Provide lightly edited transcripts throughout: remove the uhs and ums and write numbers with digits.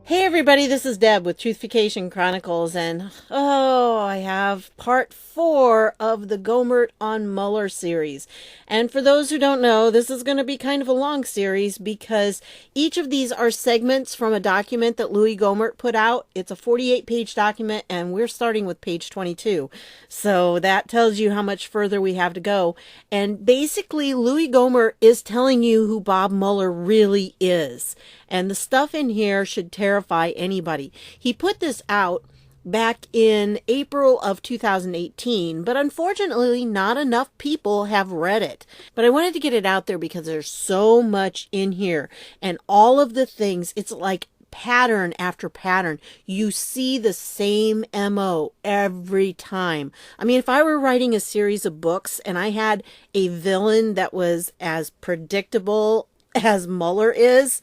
Hey everybody, this is Deb with Truthification Chronicles, and I have part 4 of the Gohmert on Mueller series. And for those who don't know, this is going to be kind of a long series because each of these are segments from a document that Louie Gohmert put out. It's a 48-page document, and we're starting with page 22. So that tells you how much further we have to go. And basically, Louie Gohmert is telling you who Bob Mueller really is. And the stuff in here should terrify anybody. He put this out back in April of 2018, but unfortunately not enough people have read it. But I wanted to get it out there because there's so much in here, and all of the things, it's like pattern after pattern. You see the same MO every time. I mean, if I were writing a series of books and I had a villain that was as predictable as Mueller is,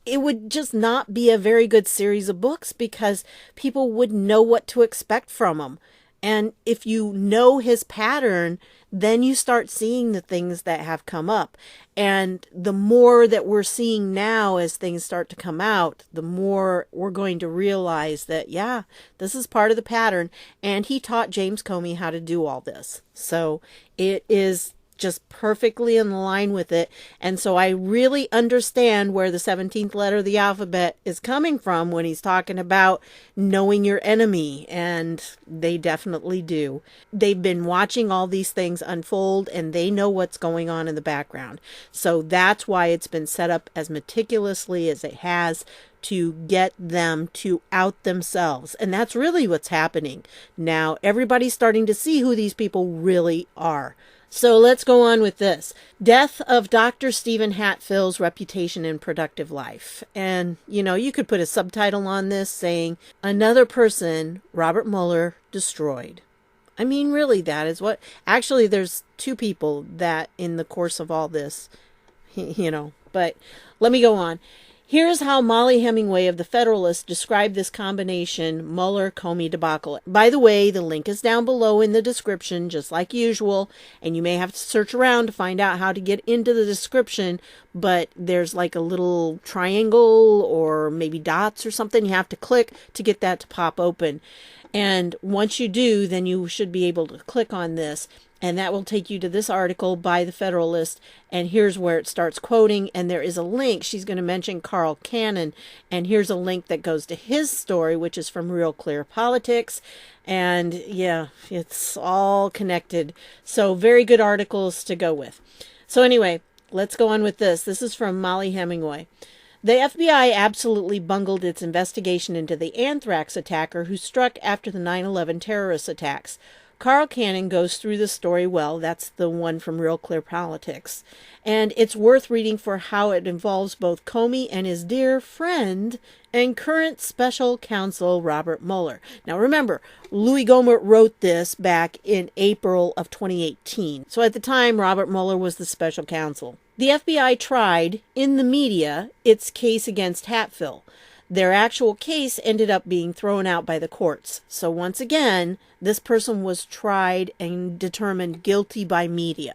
it would just not be a very good series of books because people would know what to expect from him. And if you know his pattern, then you start seeing the things that have come up. And the more that we're seeing now as things start to come out, the more we're going to realize that, yeah, this is part of the pattern. And he taught James Comey how to do all this. So it is just perfectly in line with it. And so I really understand where the 17th letter of the alphabet is coming from when he's talking about knowing your enemy. And they definitely do. They've been watching all these things unfold and they know what's going on in the background. So that's why it's been set up as meticulously as it has, to get them to out themselves. And that's really what's happening. Now everybody's starting to see who these people really are. So let's go on with this. Death of Dr. Steven Hatfill's reputation in productive life. And, you could put a subtitle on this saying, another person Robert Mueller destroyed. I mean, really, that is what... Actually, there's two people that in the course of all this, but let me go on. Here's how Molly Hemingway of The Federalist described this combination Mueller-Comey debacle. By the way, the link is down below in the description, just like usual, and you may have to search around to find out how to get into the description, but there's like a little triangle or maybe dots or something you have to click to get that to pop open. And once you do, then you should be able to click on this. And that will take you to this article by the Federalist. And here's where it starts quoting. And there is a link. She's going to mention Carl Cannon. And here's a link that goes to his story, which is from Real Clear Politics. And yeah, it's all connected. So very good articles to go with. So anyway, let's go on with this. This is from Molly Hemingway. The FBI absolutely bungled its investigation into the Anthrax attacker who struck after the 9/11 terrorist attacks. Carl Cannon goes through the story well. That's the one from Real Clear Politics. And it's worth reading for how it involves both Comey and his dear friend and current special counsel Robert Mueller. Now remember, Louie Gohmert wrote this back in April of 2018. So at the time, Robert Mueller was the special counsel. The FBI tried, in the media, its case against Hatfill. Their actual case ended up being thrown out by the courts. So once again, this person was tried and determined guilty by media,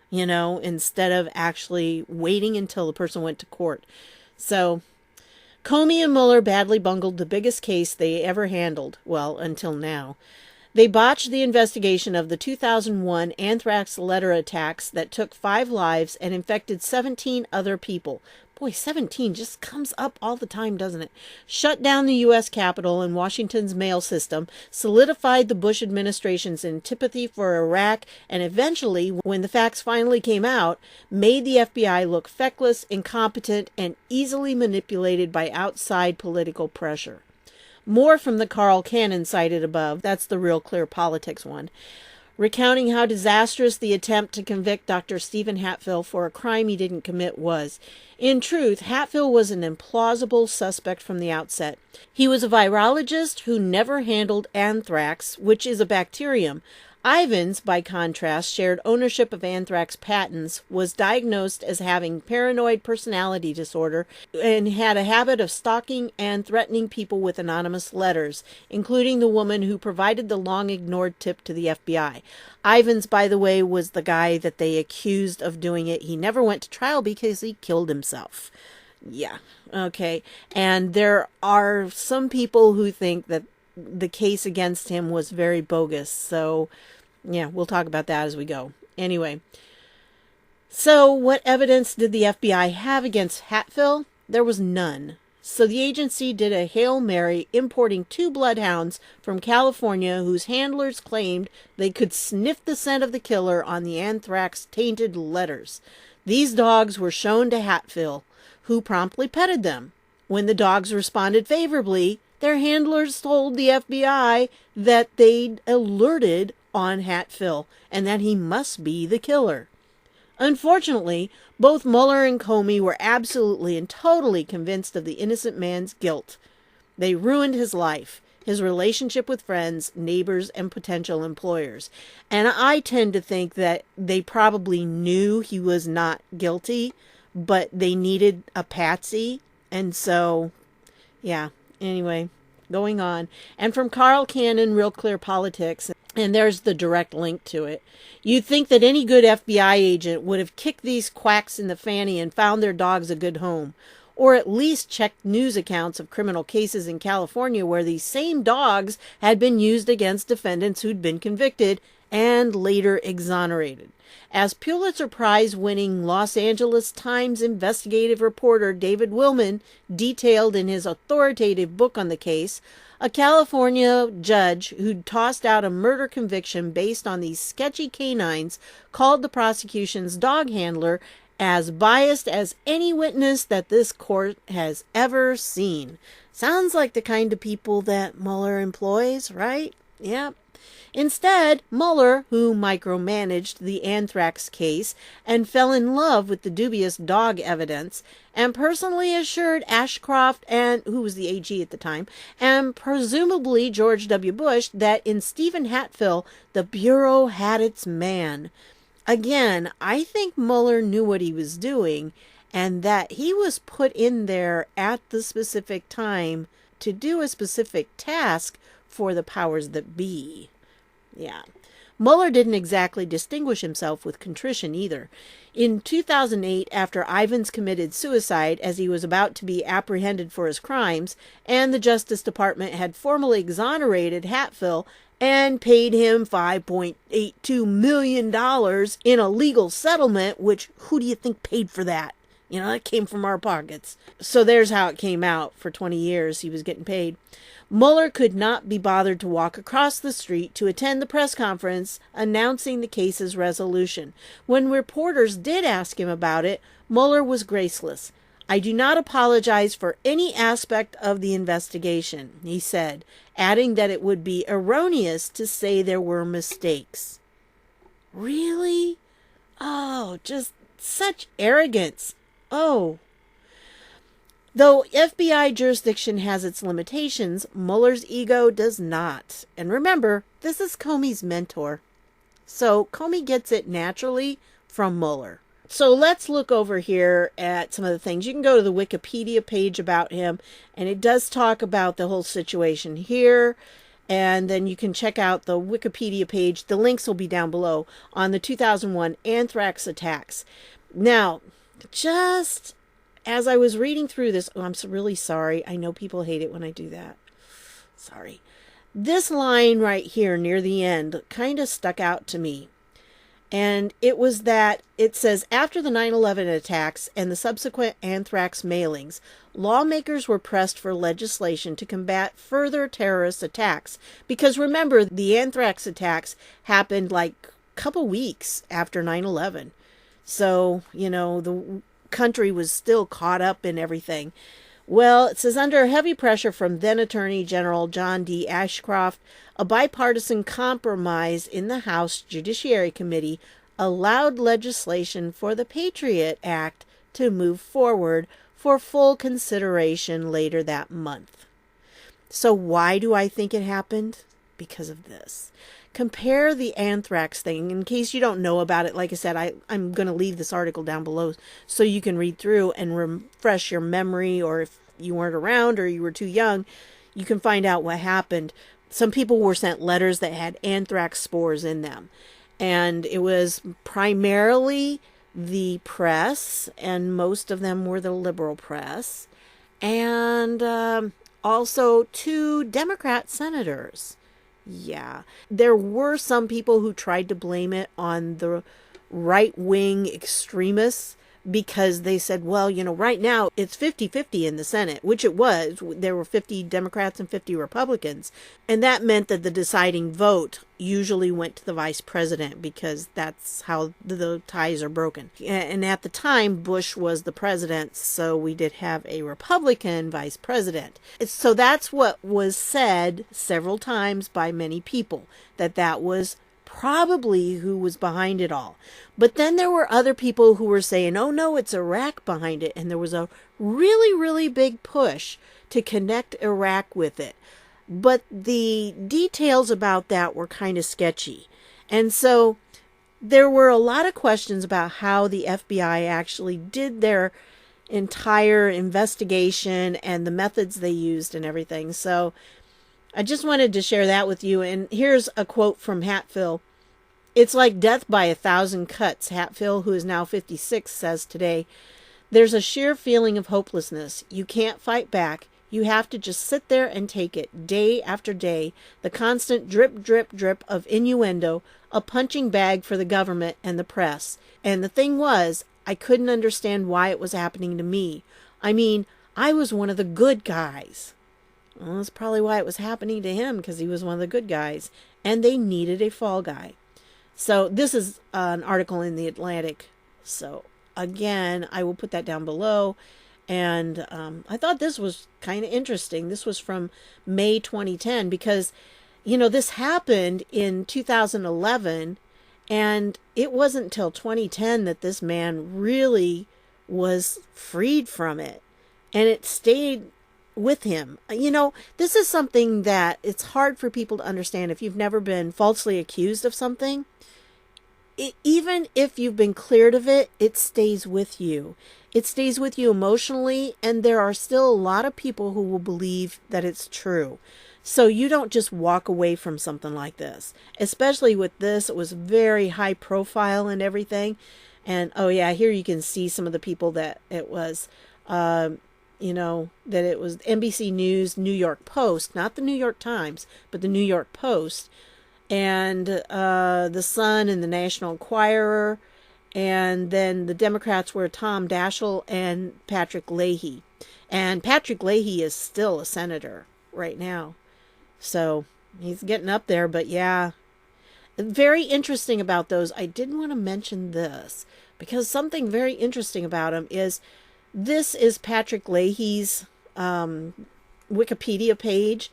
instead of actually waiting until the person went to court. So Comey and Mueller badly bungled the biggest case they ever handled. Well, until now. They botched the investigation of the 2001 Anthrax letter attacks that took 5 lives and infected 17 other people. Boy, 17 just comes up all the time, doesn't it? Shut down the U.S. Capitol and Washington's mail system, solidified the Bush administration's antipathy for Iraq, and eventually, when the facts finally came out, made the FBI look feckless, incompetent, and easily manipulated by outside political pressure. More from the Carl Cannon cited above, that's the Real Clear Politics one, recounting how disastrous the attempt to convict Dr. Steven Hatfill for a crime he didn't commit was. In truth, Hatfill was an implausible suspect from the outset. He was a virologist who never handled anthrax, which is a bacterium. Ivins, by contrast, shared ownership of anthrax patents, was diagnosed as having paranoid personality disorder, and had a habit of stalking and threatening people with anonymous letters, including the woman who provided the long-ignored tip to the FBI. Ivins, by the way, was the guy that they accused of doing it. He never went to trial because he killed himself. Yeah. Okay. And there are some people who think that the case against him was very bogus. So, yeah, we'll talk about that as we go. Anyway, so what evidence did the FBI have against Hatfill? There was none. So the agency did a Hail Mary, importing 2 bloodhounds from California whose handlers claimed they could sniff the scent of the killer on the anthrax tainted letters. These dogs were shown to Hatfill, who promptly petted them. When the dogs responded favorably, their handlers told the FBI that they'd alerted on Hatfill and that he must be the killer. Unfortunately, both Mueller and Comey were absolutely and totally convinced of the innocent man's guilt. They ruined his life, his relationship with friends, neighbors, and potential employers. And I tend to think that they probably knew he was not guilty, but they needed a patsy. And so, yeah, anyway, going on. And from Carl Cannon, Real Clear Politics, and there's the direct link to it. You'd think that any good FBI agent would have kicked these quacks in the fanny and found their dogs a good home, or at least checked news accounts of criminal cases in California where these same dogs had been used against defendants who'd been convicted and later exonerated. As Pulitzer Prize-winning Los Angeles Times investigative reporter David Willman detailed in his authoritative book on the case, a California judge who'd tossed out a murder conviction based on these sketchy canines called the prosecution's dog handler as biased as any witness that this court has ever seen. Sounds like the kind of people that Mueller employs, right? Yep. Instead, Mueller, who micromanaged the Anthrax case and fell in love with the dubious dog evidence, and personally assured Ashcroft, and who was the AG at the time, and presumably George W. Bush, that in Steven Hatfill, the Bureau had its man. Again, I think Mueller knew what he was doing, and that he was put in there at the specific time to do a specific task for the powers that be. Yeah. Mueller didn't exactly distinguish himself with contrition either. In 2008, after Ivins committed suicide as he was about to be apprehended for his crimes, and the Justice Department had formally exonerated Hatfill and paid him $5.82 million in a legal settlement, which, who do you think paid for that? You know, that came from our pockets. So there's how it came out. For 20 years, he was getting paid. Mueller could not be bothered to walk across the street to attend the press conference announcing the case's resolution. When reporters did ask him about it, Mueller was graceless. "I do not apologize for any aspect of the investigation," he said, adding that it would be erroneous to say there were mistakes. Really? Oh, just such arrogance. Oh. Though FBI jurisdiction has its limitations, Mueller's ego does not. And remember, this is Comey's mentor. So Comey gets it naturally from Mueller. So let's look over here at some of the things. You can go to the Wikipedia page about him, and it does talk about the whole situation here. And then you can check out the Wikipedia page. The links will be down below on the 2001 anthrax attacks. Now, just as I was reading through this, I'm really sorry. I know people hate it when I do that. Sorry. This line right here near the end kind of stuck out to me. And it was that it says, after the 9/11 attacks and the subsequent anthrax mailings, lawmakers were pressed for legislation to combat further terrorist attacks. Because remember, the anthrax attacks happened like a couple weeks after 9/11. So, you know, the country was still caught up in everything. Well, it says, under heavy pressure from then Attorney General John D. Ashcroft, a bipartisan compromise in the House Judiciary Committee allowed legislation for the Patriot Act to move forward for full consideration later that month. So why do I think it happened? Because of this. Compare the anthrax thing. In case you don't know about it, like I said, I'm going to leave this article down below so you can read through and refresh your memory, or if you weren't around or you were too young, you can find out what happened. Some people were sent letters that had anthrax spores in them. And it was primarily the press, and most of them were the liberal press, and also 2 Democrat senators. Yeah, there were some people who tried to blame it on the right-wing extremists because they said, well, right now it's 50-50 in the Senate, which it was. There were 50 Democrats and 50 Republicans. And that meant that the deciding vote usually went to the vice president because that's how the ties are broken. And at the time, Bush was the president, so we did have a Republican vice president. So that's what was said several times by many people, that was probably who was behind it all. But then there were other people who were saying, oh no, it's Iraq behind it. And there was a really, really big push to connect Iraq with it. But the details about that were kind of sketchy. And so there were a lot of questions about how the FBI actually did their entire investigation and the methods they used and everything. So I just wanted to share that with you. And here's a quote from Hatfill. It's like death by 1,000 cuts, Hatfill, who is now 56, says today. There's a sheer feeling of hopelessness. You can't fight back. You have to just sit there and take it, day after day, the constant drip, drip, drip of innuendo, a punching bag for the government and the press. And the thing was, I couldn't understand why it was happening to me. I mean, I was one of the good guys. Well, that's probably why it was happening to him, because he was one of the good guys. And they needed a fall guy. So this is an article in The Atlantic. So again, I will put that down below. And I thought this was kind of interesting. This was from May 2010 because, this happened in 2011. And it wasn't until 2010 that this man really was freed from it. And it stayed with him. This is something that it's hard for people to understand if you've never been falsely accused of something. Even if you've been cleared of it, it stays with you. It stays with you emotionally, and there are still a lot of people who will believe that it's true. So you don't just walk away from something like this. Especially with this, it was very high profile and everything. And oh yeah, here you can see some of the people that it was. That it was NBC News, New York Post, not the New York Times, but the New York Post, and the Sun and the National Enquirer, and then the Democrats were Tom Daschle and Patrick Leahy. And Patrick Leahy is still a senator right now. So he's getting up there, but yeah. Very interesting about those. I did want to mention this, because something very interesting about him is this is Patrick Leahy's Wikipedia page,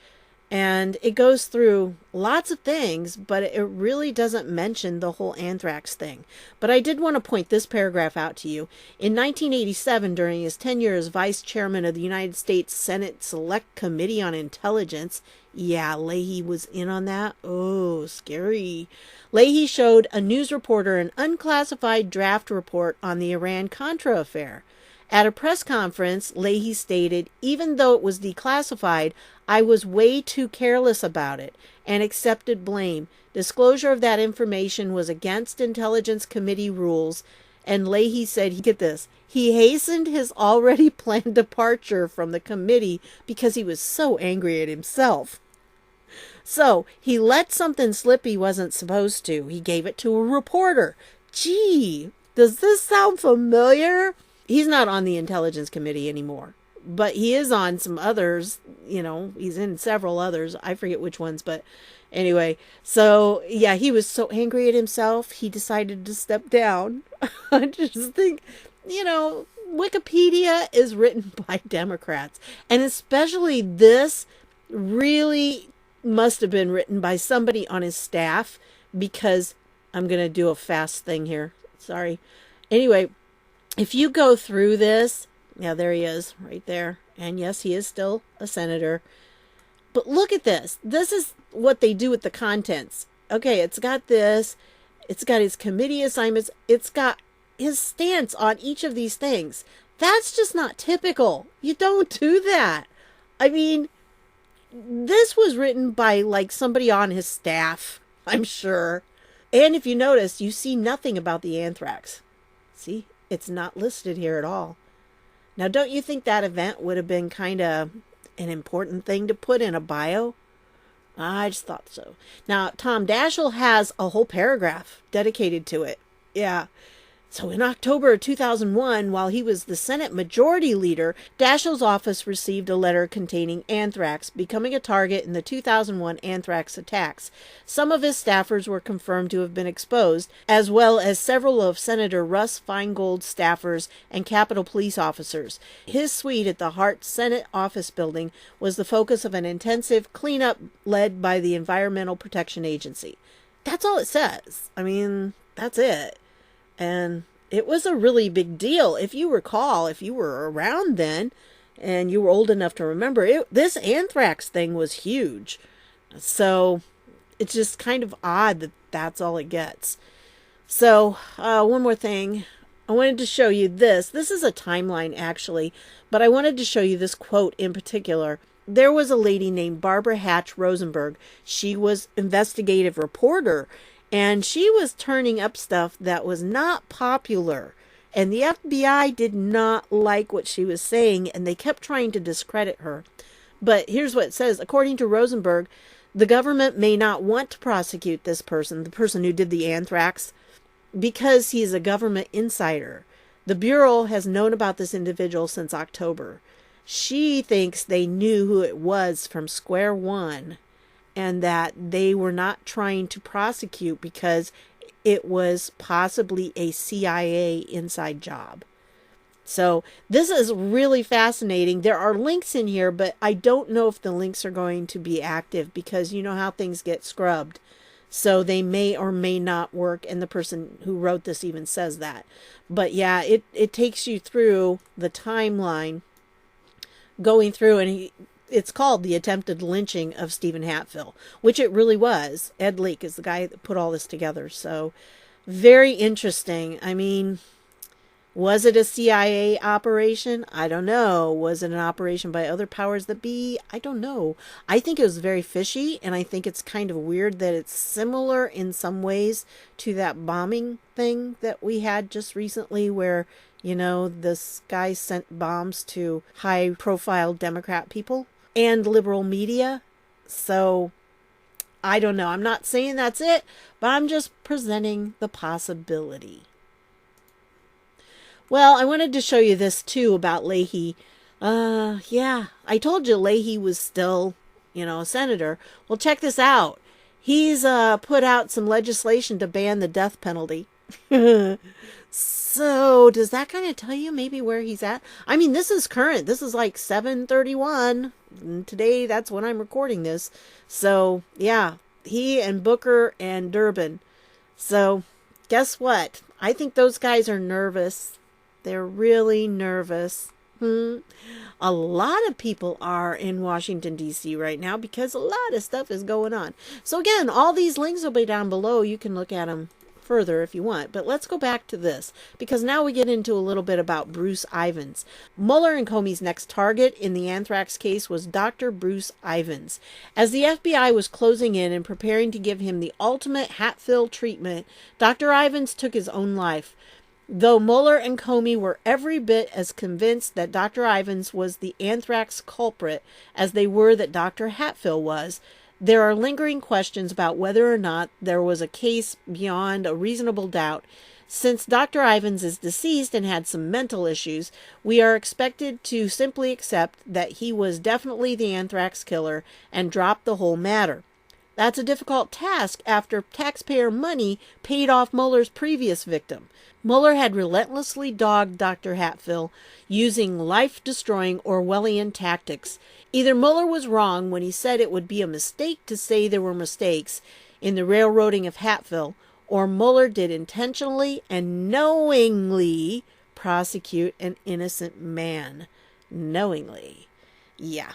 and it goes through lots of things, but it really doesn't mention the whole Anthrax thing. But I did want to point this paragraph out to you. In 1987, during his tenure as vice chairman of the United States Senate Select Committee on Intelligence, yeah, Leahy was in on that. Oh, scary. Leahy showed a news reporter an unclassified draft report on the Iran-Contra affair. At a press conference, Leahy stated, even though it was declassified, I was way too careless about it and accepted blame. Disclosure of that information was against Intelligence Committee rules, and Leahy said, get this, he hastened his already planned departure from the committee because he was so angry at himself. So, he let something slip he wasn't supposed to. He gave it to a reporter. Gee, does this sound familiar? He's not on the Intelligence Committee anymore, but he is on some others, he's in several others. I forget which ones, but anyway, so yeah, he was so angry at himself, he decided to step down. I just think, Wikipedia is written by Democrats, and especially this really must have been written by somebody on his staff, because I'm going to do a fast thing here. Sorry. Anyway, if you go through this, yeah, there he is right there. And yes, he is still a senator. But look at this. This is what they do with the contents. Okay, it's got this. It's got his committee assignments. It's got his stance on each of these things. That's just not typical. You don't do that. I mean, this was written by somebody on his staff, I'm sure. And if you notice, you see nothing about the anthrax. See, it's not listed here at all. Now, don't you think that event would have been kind of an important thing to put in a bio? I just thought so. Now, Tom Daschle has a whole paragraph dedicated to it. Yeah. So in October of 2001, while he was the Senate Majority Leader, Daschle's office received a letter containing anthrax, becoming a target in the 2001 anthrax attacks. Some of his staffers were confirmed to have been exposed, as well as several of Senator Russ Feingold's staffers and Capitol Police officers. His suite at the Hart Senate Office Building was the focus of an intensive cleanup led by the Environmental Protection Agency. That's all it says. I mean, that's it. And it was a really big deal. If you recall, if you were around then and you were old enough to remember, this anthrax thing was huge. So it's just kind of odd that that's all it gets. So one more thing. I wanted to show you this. This is a timeline, actually, but I wanted to show you this quote in particular. There was a lady named Barbara Hatch Rosenberg. She was investigative reporter. And she was turning up stuff that was not popular. And the FBI did not like what she was saying, and they kept trying to discredit her. But here's what it says. According to Rosenberg, the government may not want to prosecute this person, the person who did the anthrax, because he's a government insider. The Bureau has known about this individual since October. She thinks they knew who it was from square one, and that they were not trying to prosecute because it was possibly a CIA inside job. So this is really fascinating. There are links in here, but I don't know if the links are going to be active because you know how things get scrubbed. So they may or may not work, and the person who wrote this even says that. But yeah, it takes you through the timeline, going through, and it's called The Attempted Lynching of Steven Hatfill, which it really was. Ed Leake is the guy that put all this together. So very interesting. I mean, was it a CIA operation? I don't know. Was it an operation by other powers that be? I don't know. I think it was very fishy, and I think it's kind of weird that it's similar in some ways to that bombing thing that we had just recently where, you know, this guy sent bombs to high-profile Democrat people and liberal media. So I don't know. I'm not saying that's it, but I'm just presenting the possibility. Well, I wanted to show you this too about Leahy. Yeah, I told you Leahy was still, a senator. Well, check this out. He's put out some legislation to ban the death penalty. So does that kind of tell you maybe where he's at? I mean, this is current. This is like 7:31. And today, that's when I'm recording this. So yeah, he and Booker and Durbin. So guess what? I think those guys are nervous. They're really nervous. A lot of people are in Washington, D.C. right now because a lot of stuff is going on. So again, all these links will be down below. You can look at them further if you want. But let's go back to this, because now we get into a little bit about Bruce Ivins. Mueller and Comey's next target in the anthrax case was Dr. Bruce Ivins. As the FBI was closing in and preparing to give him the ultimate Hatfill treatment, Dr. Ivins took his own life. Though Mueller and Comey were every bit as convinced that Dr. Ivins was the anthrax culprit as they were that Dr. Hatfill was, there are lingering questions about whether or not there was a case beyond a reasonable doubt. Since Dr. Ivins is deceased and had some mental issues, we are expected to simply accept that he was definitely the anthrax killer and drop the whole matter. That's a difficult task after taxpayer money paid off Mueller's previous victim. Mueller had relentlessly dogged Dr. Hatfill, using life-destroying Orwellian tactics. Either Mueller was wrong when he said it would be a mistake to say there were mistakes in the railroading of Hatfill, or Mueller did intentionally and knowingly prosecute an innocent man. Knowingly. Yeah.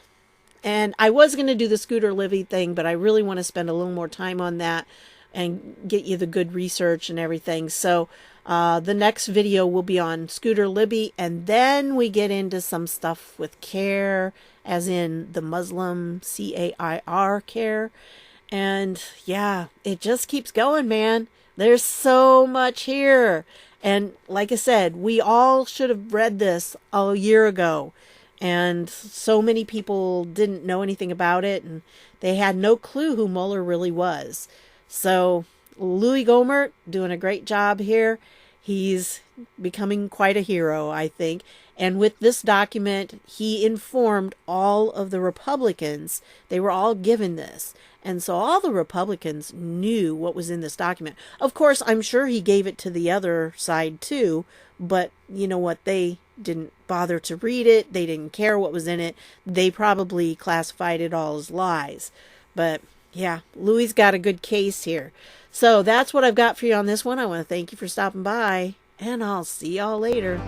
And I was going to do the Scooter Libby thing, but I really want to spend a little more time on that and get you the good research and everything. So the next video will be on Scooter Libby, and then we get into some stuff with CAIR, as in the Muslim CAIR CAIR. And yeah, it just keeps going, man. There's so much here. And like I said, we all should have read this a year ago. And so many people didn't know anything about it, and they had no clue who Mueller really was. So Louie Gohmert doing a great job here. He's becoming quite a hero, I think. And with this document, he informed all of the Republicans. They were all given this. And so all the Republicans knew what was in this document. Of course, I'm sure he gave it to the other side too, but you know what? They didn't bother to read it. They didn't care what was in it. They probably classified it all as lies. But yeah, Louie's got a good case here. So that's what I've got for you on this one. I want to thank you for stopping by, and I'll see y'all later.